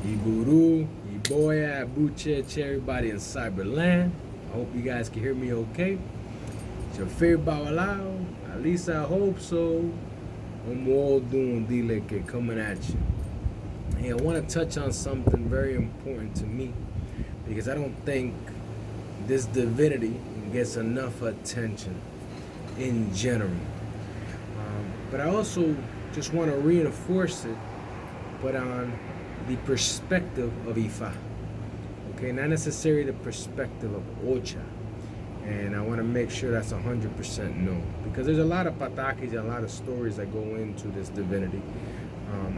Iburu, Iboya, Buche, everybody in Cyberland. I hope you guys can hear me okay. It's your favorite Bawalao. At least I hope so. I'm all doing D-Leke coming at you. Hey, I want to touch on something very important to me because I don't think this divinity gets enough attention in general. But I also just want to reinforce it, but on the perspective of Ifa. Okay, not necessarily the perspective of Ocha. And I want to make sure that's 100% known. Because there's a lot of patakis and a lot of stories that go into this divinity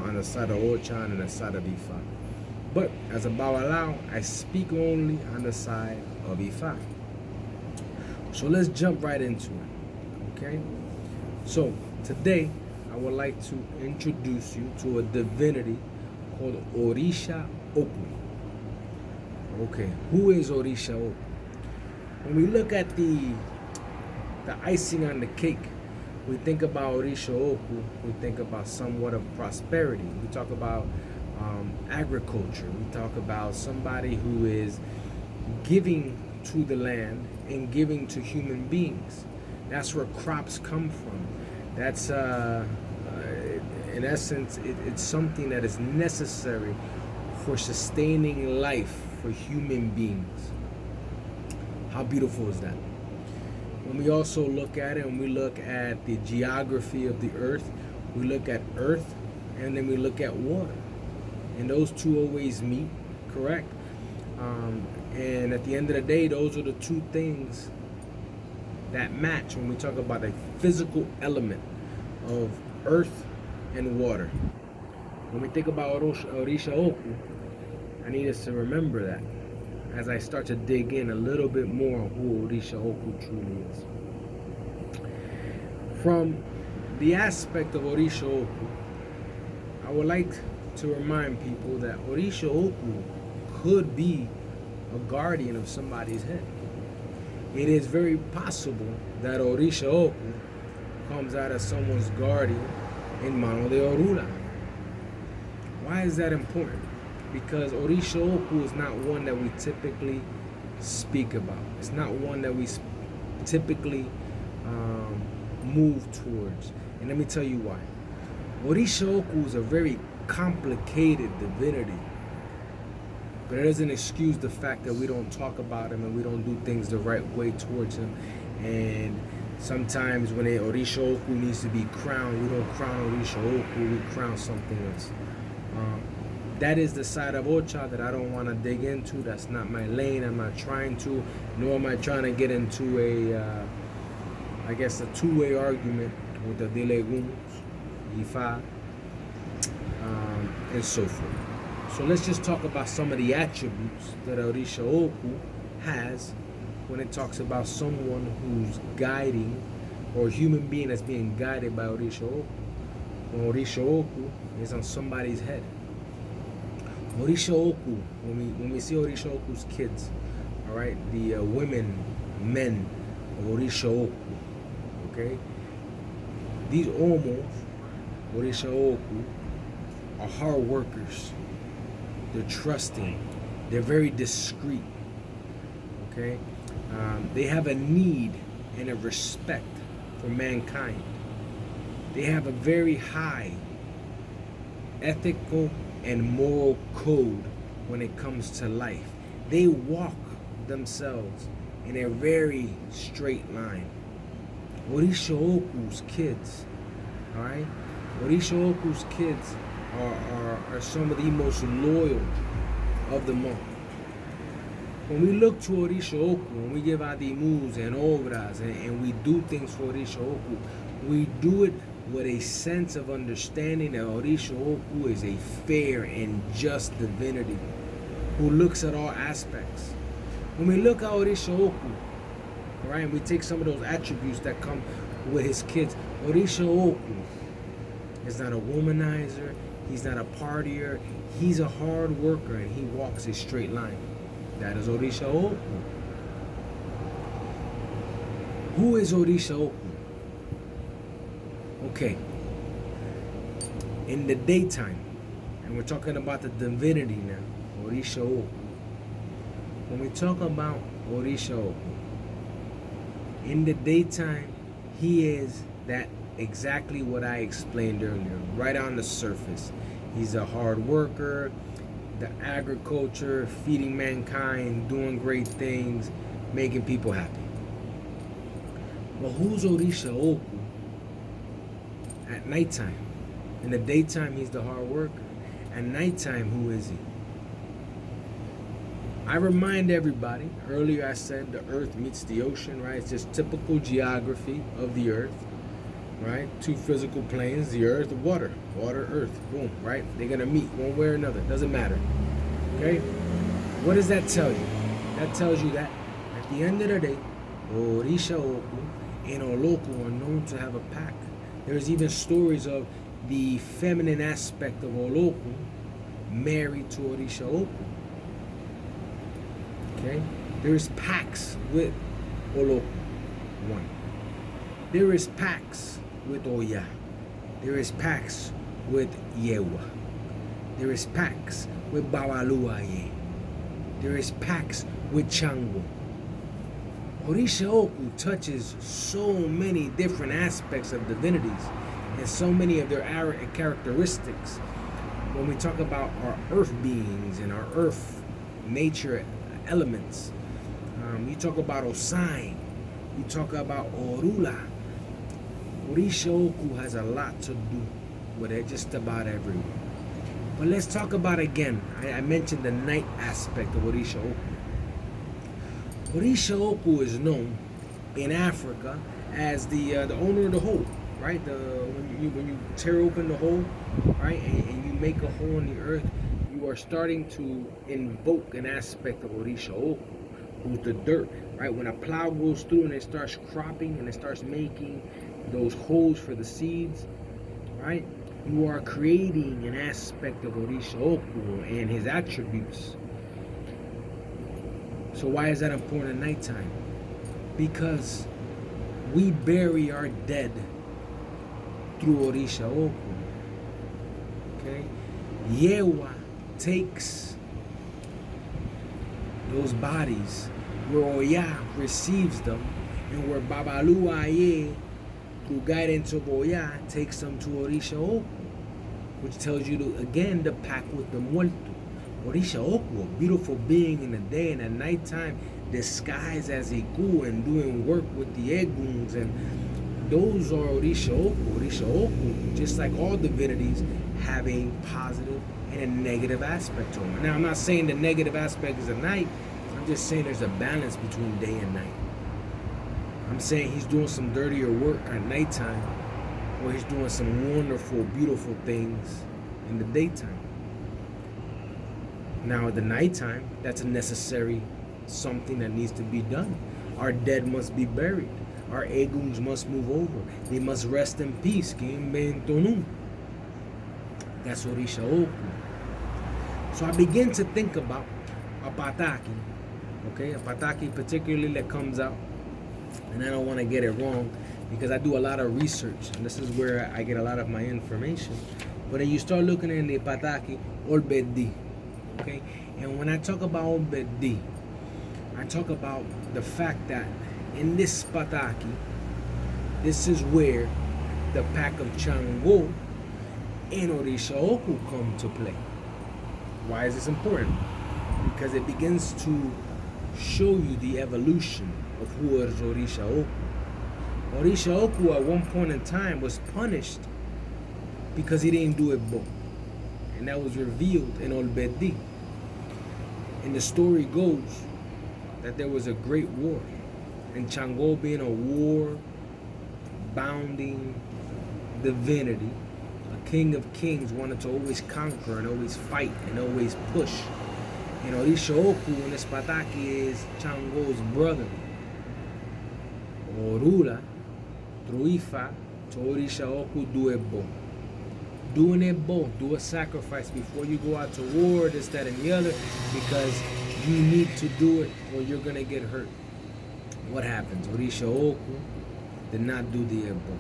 on the side of Ocha and the side of Ifa. But as a Bawalao, I speak only on the side of Ifa. So let's jump right into it. Okay? So today, I would like to introduce you to a divinity called Orisha Oko. Okay, who is Orisha Oko? When we look at the icing on the cake, we think about Orisha Oko, we think about somewhat of prosperity. We talk about agriculture. We talk about somebody who is giving to the land and giving to human beings. That's where crops come from. That's, in essence, it's something that is necessary for sustaining life for human beings. How beautiful is that? When we also look at it and we look at the geography of the earth, we look at earth and then we look at water. And those two always meet, correct? And at the end of the day, those are the two things that match when we talk about a physical element of earth and water. When we think about Orisha Oko, I need us to remember that as I start to dig in a little bit more on who Orisha Oko truly is. From the aspect of Orisha Oko, I would like to remind people that Orisha Oko could be a guardian of somebody's head. It is very possible that Orisha Oko comes out as someone's guardian in Mano de Orula. Why is that important? Because Orisha Oko is not one that we typically speak about. It's not one that we typically move towards. And let me tell you why. Orisha Oko is a very complicated divinity. But it doesn't excuse the fact that we don't talk about him and we don't do things the right way towards him. And sometimes when Orisha Oko needs to be crowned, we don't crown Orisha Oko, we crown something else. That is the side of Ocha that I don't want to dig into. That's not my lane. I'm not trying to, nor am I trying to get into a two-way argument with the Dileguns, Ifa, and so forth. So let's just talk about some of the attributes that Orisha Oko has when it talks about someone who's guiding or a human being that's being guided by Orisha Oko. When Orisha Oko is on somebody's head. Orisha Oko, when we see Orisha Oko's kids, all right, the women, men of Orisha Oko, okay, these Omos, Orisha Oko, are hard workers. They're trusting. They're very discreet. Okay? They have a need and a respect for mankind. They have a very high ethical and moral code when it comes to life. They walk themselves in a very straight line. Orisha Oko's kids, all right? Orisha Oko's kids are some of the most loyal of them all. When we look to Orisha Oko, when we give adimus and obras and we do things for Orisha Oko, we do it with a sense of understanding that Orisha Oko is a fair and just divinity who looks at all aspects. When we look at Orisha Oko, right, and we take some of those attributes that come with his kids, Orisha Oko is not a womanizer. He's not a partier. He's a hard worker and he walks a straight line. That is Orisha Oko. Who is Orisha Oko? Okay. In the daytime, And we're talking about the divinity now, Orisha Oko. When we talk about Orisha Oko, in the daytime, he is that exactly what I explained earlier, right on the surface. He's a hard worker, the agriculture, feeding mankind, doing great things, making people happy. But who's Orisha Oko at nighttime? In the daytime, he's the hard worker. At nighttime, who is he? I remind everybody, earlier I said the earth meets the ocean, right? It's just typical geography of the earth, right? Two physical planes, the earth, the water, earth, boom, right? They're gonna meet one way or another, doesn't matter, okay? What does that tell you? That tells you that at the end of the day, Orisha Oko and Oloko are known to have a pack. There's even stories of the feminine aspect of Oloko married to Orisha Oko. Okay? There is pacts with Oloko, one. There is pacts with Oya. There is pacts with Yewa. There is pacts with Babaluaye. There is pacts with Chango. Orisha Oko touches so many different aspects of divinities and so many of their characteristics. When we talk about our earth beings and our earth nature elements, you talk about Osai, you talk about Orula. Orisha Oko has a lot to do with it, just about everywhere. But let's talk about again. I mentioned the night aspect of Orisha Oko. Orisha Oko is known in Africa as the owner of the hole, right? When you tear open the hole, right, and you make a hole in the earth, you are starting to invoke an aspect of Orisha Oko, who's the dirt, right? When a plow goes through and it starts cropping and it starts making those holes for the seeds, right? You are creating an aspect of Orisha Oko and his attributes. So why is that important at nighttime? Because we bury our dead through Orisha Oko. Okay? Yewa takes those bodies where Oya receives them, and where Babaluaye, through guidance of Oya, takes them to Orisha Oko, which tells you to, again, to pack with the muerto. Orisha Oko, a beautiful being in the day, and at nighttime disguised as Iku and doing work with the Eguns, and those are Orisha Oko. Orisha Oko, just like all divinities, have a positive and a negative aspect to them. Now, I'm not saying the negative aspect is at night. I'm just saying there's a balance between day and night. I'm saying he's doing some dirtier work at nighttime, or he's doing some wonderful, beautiful things in the daytime. Now, at the nighttime, that's a necessary something that needs to be done. Our dead must be buried. Our eguns must move over. They must rest in peace. That's Orisha Oko. So I begin to think about a pataki. Okay, a pataki particularly that comes out, and I don't want to get it wrong because I do a lot of research, and this is where I get a lot of my information. But then you start looking in the pataki, Olbedi. Okay, and when I talk about Olbedi, I talk about the fact that in this pataki, this is where the pack of Chango and Orisha Oko come to play. Why is this important? Because it begins to show you the evolution of who is Orisha Oko. Orisha Oko at one point in time was punished because he didn't do it both. And that was revealed in Olbedi. And the story goes that there was a great war. And Chango, being a war-bounding divinity, a king of kings, wanted to always conquer and always fight and always push. And Orisha Oko in this pataki is Chango's brother. Orula, through Ifa, to Orisha Oko, do it both. Doing it both. Do a sacrifice before you go out to war, this, that, and the other, because you need to do it or you're going to get hurt. What happens? Orisha Oko did not do the both.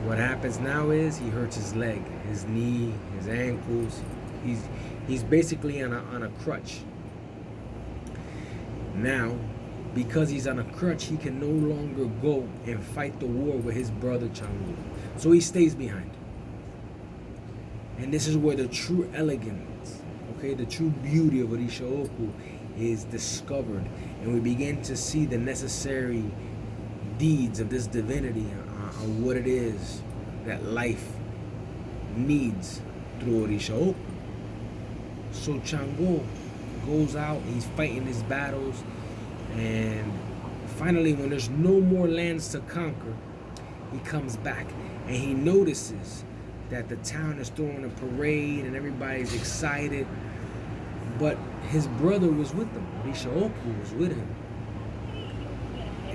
What happens now is he hurts his leg, his knee, his ankles. He's basically on a crutch. Now, because he's on a crutch, he can no longer go and fight the war with his brother Chango. So he stays behind. And this is where the true elegance, okay, the true beauty of Orisha Oko is discovered. And we begin to see the necessary deeds of this divinity on what it is that life needs through Orisha Oko. So Chango goes out, he's fighting his battles, and finally when there's no more lands to conquer, he comes back and he notices that the town is throwing a parade and everybody's excited, but his brother was with them. Orisha Oko was with him,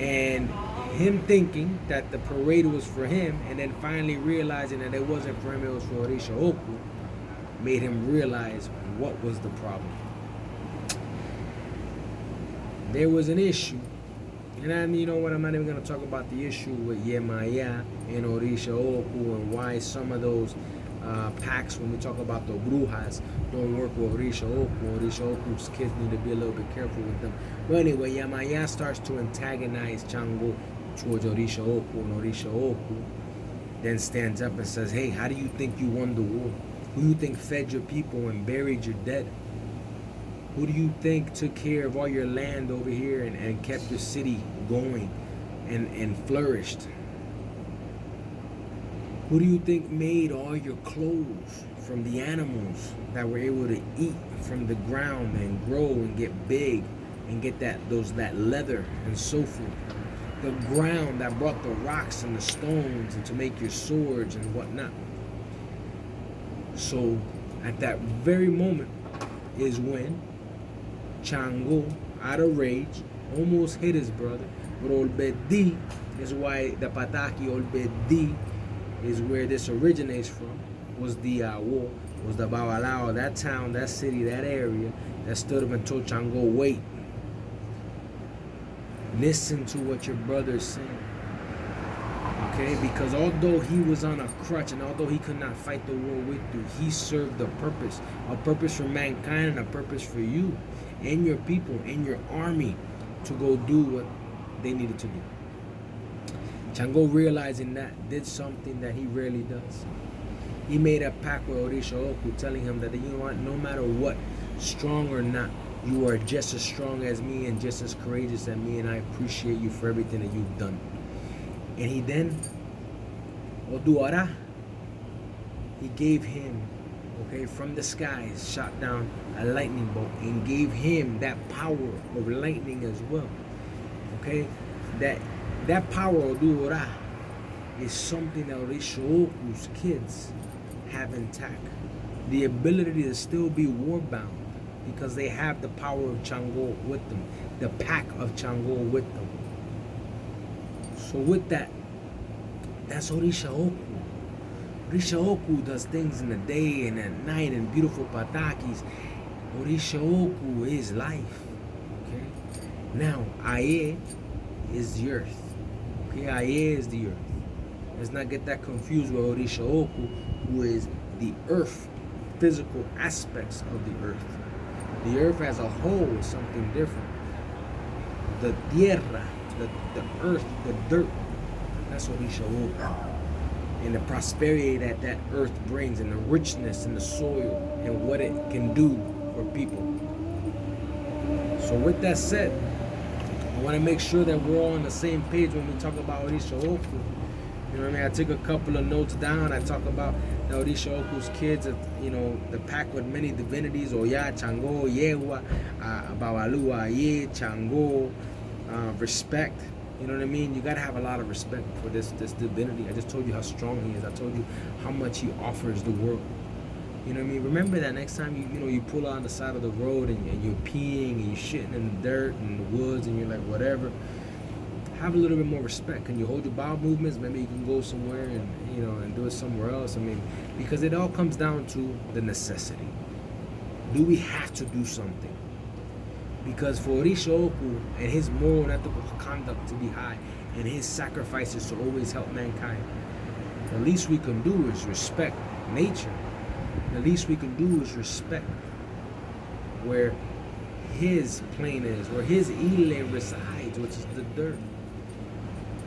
and him thinking that the parade was for him and then finally realizing that it wasn't for him, it was for Orisha Oko, made him realize what was the problem. There was an issue, and you know what, I'm not even going to talk about the issue with Yemaya and Orisha Oko and why some of those packs, when we talk about the brujas, don't work with Orisha Oko. Orisha Oko's kids need to be a little bit careful with them. But anyway, Yemaya starts to antagonize Chango towards Orisha Oko, and Orisha Oko then stands up and says, hey, how do you think you won the war? Who do you think fed your people and buried your dead? Who do you think took care of all your land over here and kept your city going and flourished? Who do you think made all your clothes from the animals that were able to eat from the ground and grow and get big and get that leather and so forth? The ground that brought the rocks and the stones and to make your swords and whatnot. So at that very moment is when Chango, out of rage, almost hit his brother. But Olbedi is why the Pataki Olbedi is where this originates from. Was the war, was the Babalao, that town, that city, that area that stood up and told Chango, wait. Listen to what your brother is saying. Okay, because although he was on a crutch and although he could not fight the war with you, he served a purpose for mankind and a purpose for you and your people and your army to go do what they needed to do. Chango, realizing that, did something that he rarely does. He made a pact with Orisha Oko, telling him that, you know what, no matter what, strong or not, you are just as strong as me and just as courageous as me, and I appreciate you for everything that you've done. And he then, Oduara, he gave him, okay, from the skies, shot down a lightning bolt and gave him that power of lightning as well. Okay, that power of Oduara is something that Orisha Oko's kids have intact. The ability to still be war-bound because they have the power of Chango with them, the pack of Chango with them. So with that, that's Orisha Oko. Orisha Oko does things in the day and at night and beautiful patakis. Orisha Oko is life. Okay. Now, Aye is the earth. Okay, Aye is the earth. Let's not get that confused with Orisha Oko, who is the earth, physical aspects of the earth. The earth as a whole is something different. The tierra, the earth, the dirt, that's Orisha Oko. And the prosperity that earth brings and the richness in the soil and what it can do for people. So with that said, I want to make sure that we're all on the same page when we talk about Orisha Oko. You know what I mean? I took a couple of notes down. I talk about the Orisha Oko's kids, you know, the pack with many divinities, Oya, Chango, Yewa, Babalua, Ye, Chango, respect. You know what I mean? You got to have a lot of respect for this divinity. I just told you how strong he is. I told you how much he offers the world. You know what I mean? Remember that next time you pull out on the side of the road and you're peeing and you're shitting in the dirt and the woods and you're like, whatever. Have a little bit more respect. Can you hold your bowel movements? Maybe you can go somewhere and do it somewhere else. I mean, because it all comes down to the necessity. Do we have to do something? Because for Orisha Oko and his moral and ethical conduct to be high and his sacrifices to always help mankind, The least we can do is respect nature. The least we can do is respect where his plane is, where his ile resides, which is the dirt.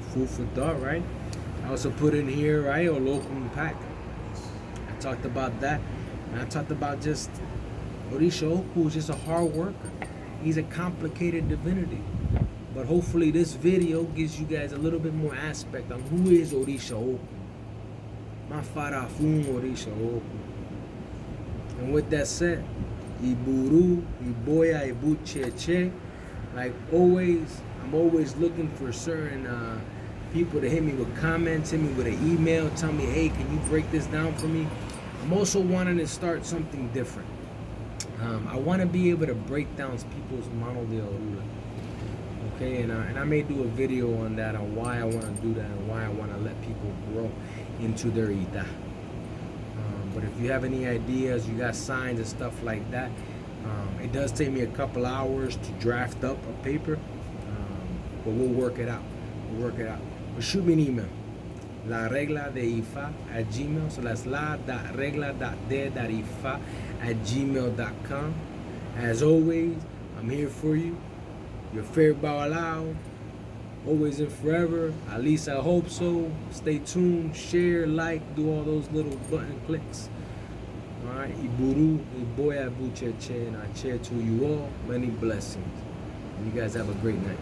Food for thought, right? I also put in here, right, Olokun Pack. I talked about that. And I talked about just Orisha Oko is just a hard worker. He's a complicated divinity. But hopefully this video gives you guys a little bit more aspect on who is Orisha Oko. Mafarafun Orisha Oko. And with that said, Iburu, Iboya, Ibucheche. Like always, I'm always looking for certain people to hit me with comments, hit me with an email, tell me, hey, can you break this down for me? I'm also wanting to start something different. I want to be able to break down people's mano de orula. Okay, and I may do a video on that, on why I want to do that and why I want to let people grow into their ita. But if you have any ideas, you got signs and stuff like that, it does take me a couple hours to draft up a paper, but we'll work it out. But shoot me an email. La Regla de Ifa at Gmail. So that's la.regla.de.ifa at gmail.com. As always, I'm here for you. Your favorite Bawalao, always and forever. At least I hope so. Stay tuned, share, like, do all those little button clicks. Alright, Iburu, Iboya, Bucheche, and I cheer to you all. Many blessings. You guys have a great night.